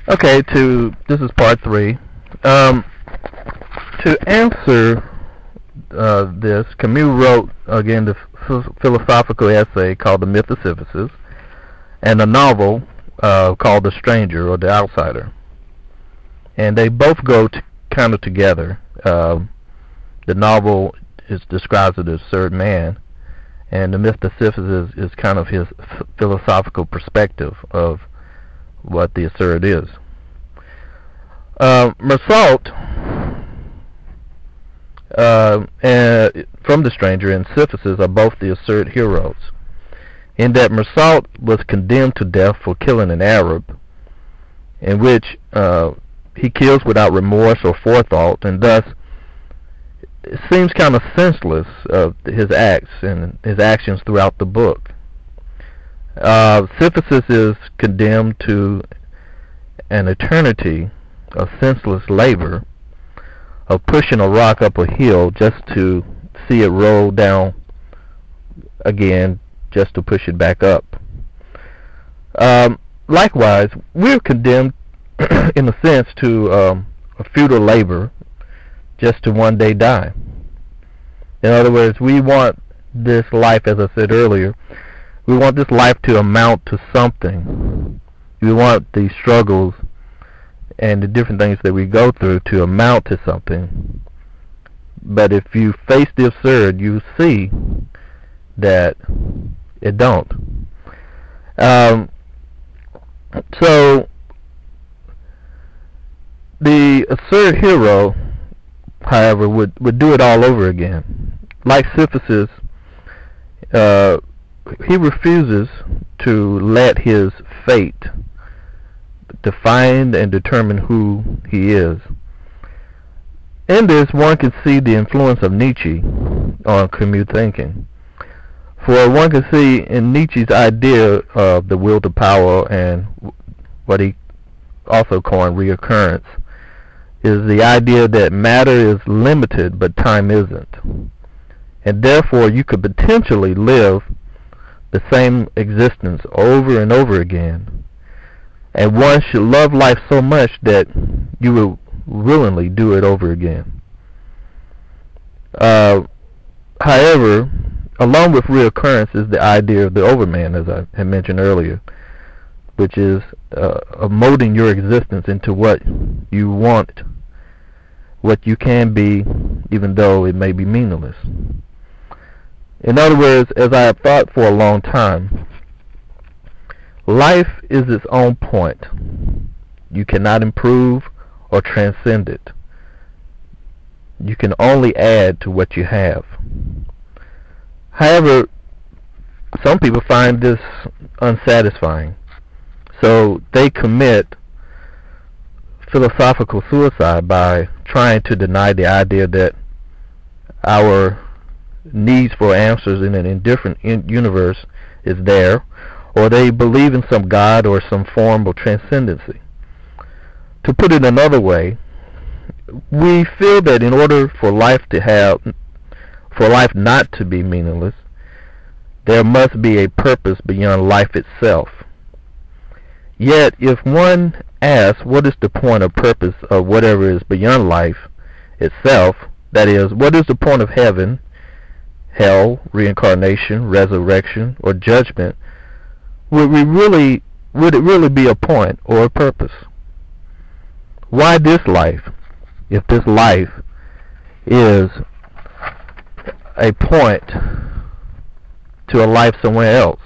Okay, this is part 3. To answer this, Camus wrote again the philosophical essay called The Myth of Sisyphus, and a novel called The Stranger or The Outsider, and they both go kind of together. The novel describes the absurd man, and The Myth of Sisyphus is kind of his philosophical perspective of what the absurd is. Mersault from The Stranger and Sisyphus are both the absurd heroes, in that Mersault was condemned to death for killing an Arab, in which he kills without remorse or forethought, and thus it seems kind of senseless of his acts and his actions throughout the book. Sisyphus is condemned to an eternity of senseless labor, of pushing a rock up a hill just to see it roll down again, just to push it back up. Likewise, we're condemned in a sense to a futile labor just to one day die. In other words, we want this life, as I said earlier, we want this life to amount to something. We want these struggles and the different things that we go through to amount to something. But if you face the absurd, you see that it don't. So the absurd hero, however, would do it all over again. Like Sisyphus, he refuses to let his fate define and determine who he is. In this, one can see the influence of Nietzsche on Camus thinking. For one can see in Nietzsche's idea of the will to power and what he also coined reoccurrence, is the idea that matter is limited but time isn't. And therefore you could potentially live the same existence over and over again. And one should love life so much that you will willingly do it over again. However, along with reoccurrence is the idea of the overman, as I had mentioned earlier, which is of molding your existence into what you want, what you can be, even though it may be meaningless. In other words, as I have thought for a long time, life is its own point. You cannot improve or transcend it. You can only add to what you have. However, some people find this unsatisfying, so they commit philosophical suicide by trying to deny the idea that our needs for answers in an indifferent universe is there, or they believe in some God or some form of transcendency. To put it another way, we feel that in order for life not to be meaningless, there must be a purpose beyond life itself. Yet, if one asks what is the point or purpose of whatever is beyond life itself, that is, what is the point of heaven, hell, reincarnation, resurrection, or judgment, would it really be a point or a purpose? Why this life, if this life is a point to a life somewhere else?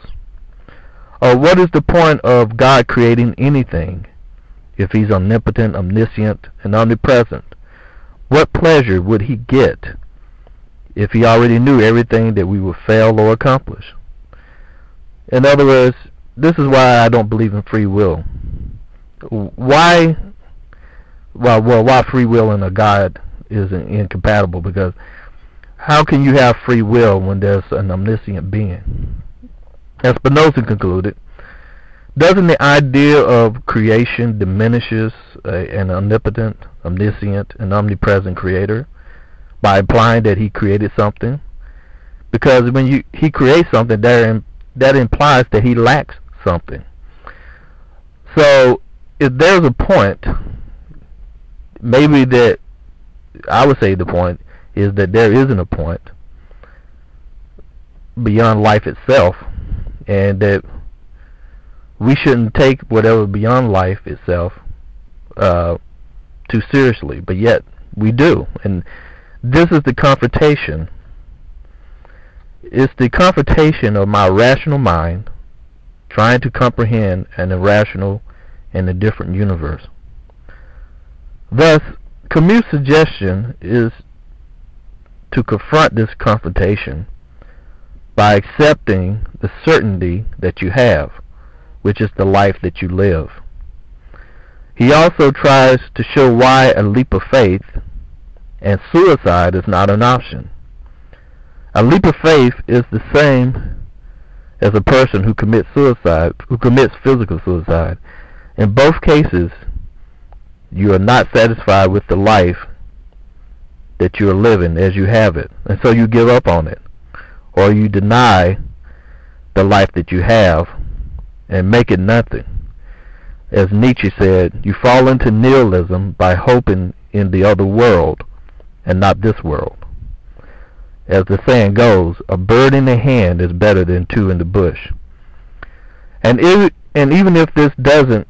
Or what is the point of God creating anything if he's omnipotent, omniscient, and omnipresent? What pleasure would he get if he already knew everything that we would fail or accomplish? In other words, this is why I don't believe in free will. Why free will and a God is incompatible? Because how can you have free will when there's an omniscient being? As Spinoza concluded, doesn't the idea of creation diminishes an omnipotent, omniscient, and omnipresent creator by implying that he created something? Because when he creates something, that implies that he lacks something. So if there's a point, maybe that I would say the point is that there isn't a point beyond life itself, and that we shouldn't take whatever beyond life itself too seriously, but yet we do. And this is the confrontation. It's the confrontation of my rational mind trying to comprehend an irrational and a different universe. Thus, Camus' suggestion is to confront this confrontation by accepting the certainty that you have, which is the life that you live. He also tries to show why a leap of faith and suicide is not an option. A leap of faith is the same as a person who commits suicide, who commits physical suicide. In both cases, you are not satisfied with the life that you are living as you have it, and so you give up on it, or you deny the life that you have and make it nothing. As Nietzsche said, you fall into nihilism by hoping in the other world and not this world. As the saying goes, a bird in the hand is better than two in the bush. And even if this doesn't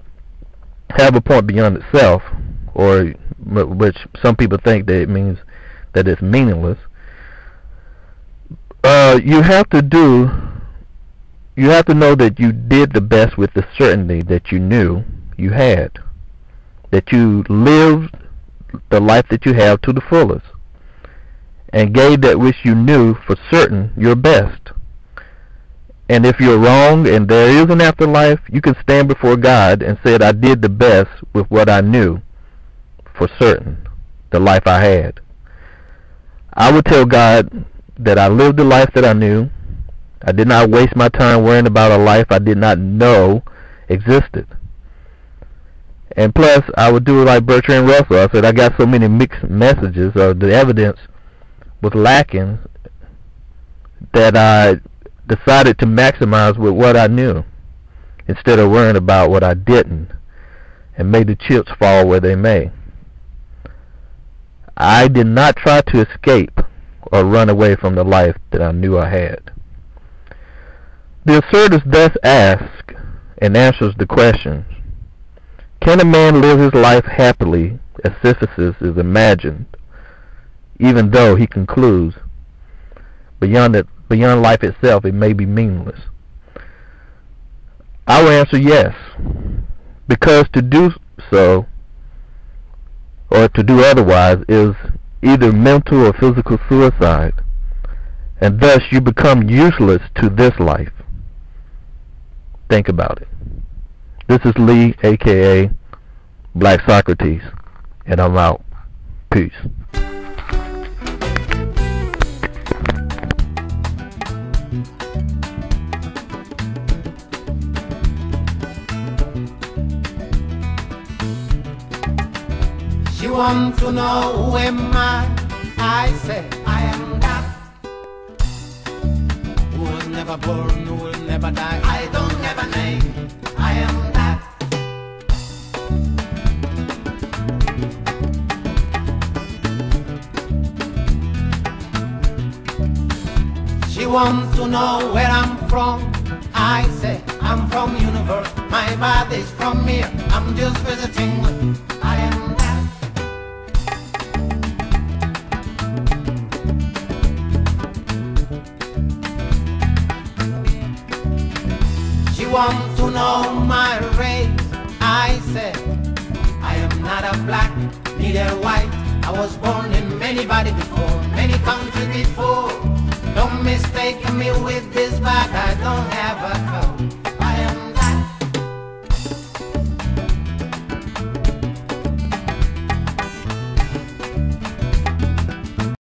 have a point beyond itself, or which some people think that it means that it's meaningless, you have to know that you did the best with the certainty that you knew you had, that you lived the life that you have to the fullest, and gave that which you knew for certain your best. And if you're wrong and there is an afterlife, you can stand before God and say, I did the best with what I knew for certain, the life I had. I would tell God that I lived the life that I knew. I did not waste my time worrying about a life I did not know existed. And plus, I would do it like Bertrand Russell. I said, I got so many mixed messages, or the evidence was lacking, that I decided to maximize with what I knew instead of worrying about what I didn't, and may the chips fall where they may. I did not try to escape or run away from the life that I knew I had. The absurdist thus asks and answers the questions: can a man live his life happily as Sisyphus is imagined, even though he concludes beyond life itself it may be meaningless? I will answer yes, because to do so or to do otherwise is either mental or physical suicide, and thus you become useless to this life. Think about it. This is Lee, aka Black Socrates, and I'm out. Peace. You want to know who am I say I am that who was never born, who will never die. I don't have a name, I am that. She wants to know where I'm from. I say I'm from universe. My body's from here. I'm just visiting. I am that. She wants to know my race. I say I am not a black, neither white. I was born in many bodies before, many countries before.